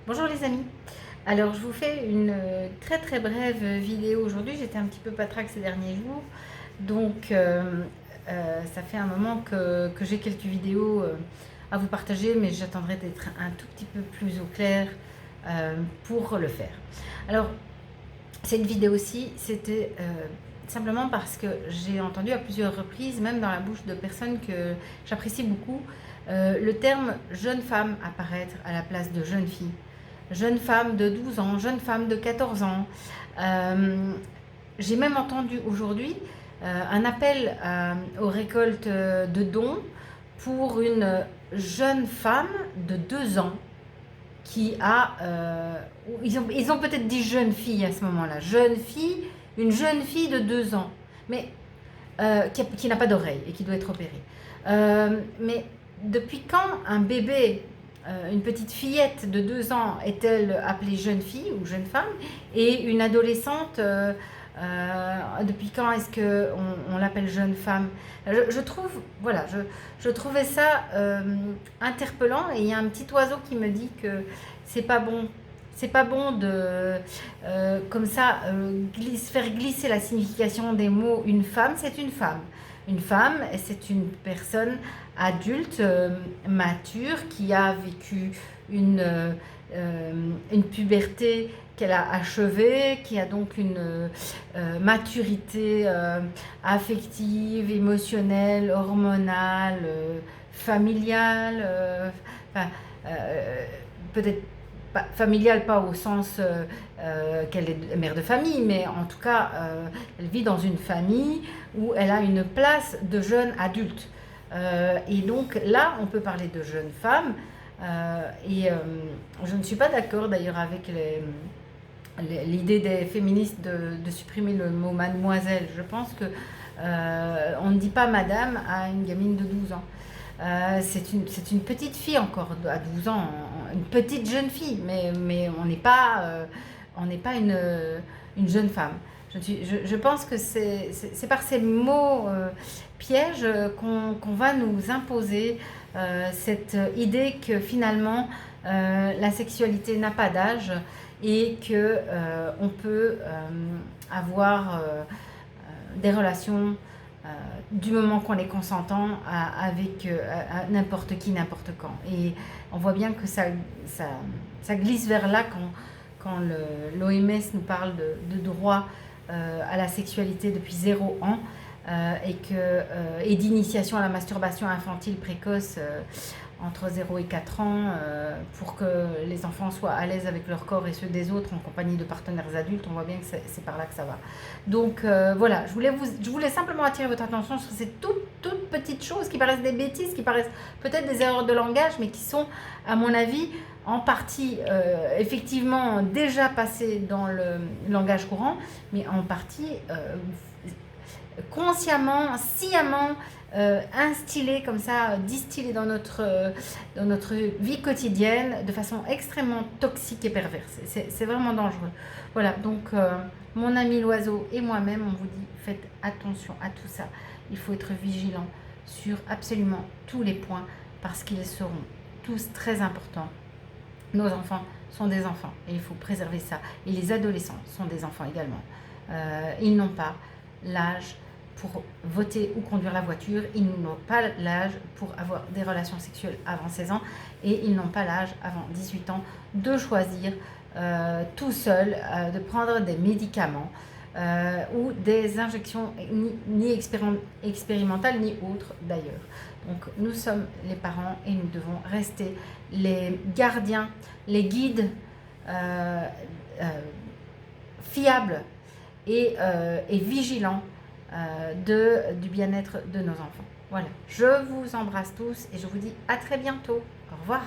Bonjour les amis. Alors je vous fais une très brève vidéo aujourd'hui. J'étais un petit peu patraque ces derniers jours. Donc ça fait un moment que j'ai quelques vidéos à vous partager, mais j'attendrai d'être un tout petit peu plus au clair pour le faire. Alors cette vidéo-ci, c'était simplement parce que j'ai entendu à plusieurs reprises, même dans la bouche de personnes que j'apprécie beaucoup, le terme jeune femme apparaître à la place de jeune fille. Jeune femme de 12 ans, jeune femme de 14 ans. J'ai même entendu aujourd'hui un appel aux récoltes de dons pour une jeune femme de 2 ans qui a... ils ont peut-être dit jeune fille à ce moment-là. Jeune fille, une jeune fille de 2 ans, mais qui n'a pas d'oreille et qui doit être opérée. Mais depuis quand un bébé, une petite fillette de 2 ans est-elle appelée jeune fille ou jeune femme, et une adolescente, depuis quand est-ce qu'on l'appelle jeune femme? Je trouve, voilà, je trouvais ça interpellant, et il y a un petit oiseau qui me dit que c'est pas bon. C'est pas bon de, comme ça, faire glisser la signification des mots. Une femme, c'est une femme. Une femme, c'est une personne adulte, mature, qui a vécu une puberté qu'elle a achevée, qui a donc une maturité affective, émotionnelle, hormonale, familiale, enfin, peut-être pas, familiale, pas au sens qu'elle est mère de famille, mais en tout cas, elle vit dans une famille où elle a une place de jeune adulte. Et donc là, on peut parler de jeune femme. Je ne suis pas d'accord d'ailleurs avec l'idée des féministes de supprimer le mot mademoiselle. Je pense que on ne dit pas madame à une gamine de 12 ans. C'est une petite fille encore à 12 ans, une petite jeune fille, mais on n'est pas une jeune femme. Je pense que c'est par ces mots pièges qu'on va nous imposer cette idée que finalement la sexualité n'a pas d'âge, et que on peut avoir des relations du moment qu'on est consentant avec n'importe qui, n'importe quand. Et on voit bien que ça glisse vers là quand l'OMS nous parle de droit à la sexualité depuis 0 ans, et d'initiation à la masturbation infantile précoce entre 0 et 4 ans, pour que les enfants soient à l'aise avec leur corps et ceux des autres en compagnie de partenaires adultes. On voit bien que c'est par là que ça va. Donc voilà, je voulais simplement attirer votre attention sur ces toutes petites choses qui paraissent des bêtises, qui paraissent peut-être des erreurs de langage, mais qui sont, à mon avis, en partie effectivement déjà passées dans le langage courant, mais en partie consciemment, sciemment instillé comme ça, distillé dans notre vie quotidienne de façon extrêmement toxique et perverse. C'est vraiment dangereux. Voilà, donc mon ami l'oiseau et moi-même, on vous dit, faites attention à tout ça. Il faut être vigilant sur absolument tous les points, parce qu'ils seront tous très importants. Nos enfants sont des enfants et il faut préserver ça. Et les adolescents sont des enfants également. Ils n'ont pas l'âge pour voter ou conduire la voiture, ils n'ont pas l'âge pour avoir des relations sexuelles avant 16 ans, et ils n'ont pas l'âge avant 18 ans de choisir tout seul, de prendre des médicaments ou des injections ni expérimentales ni autres d'ailleurs. Donc nous sommes les parents et nous devons rester les gardiens, les guides fiables et vigilants du bien-être de nos enfants. Voilà, je vous embrasse tous et je vous dis à très bientôt. Au revoir.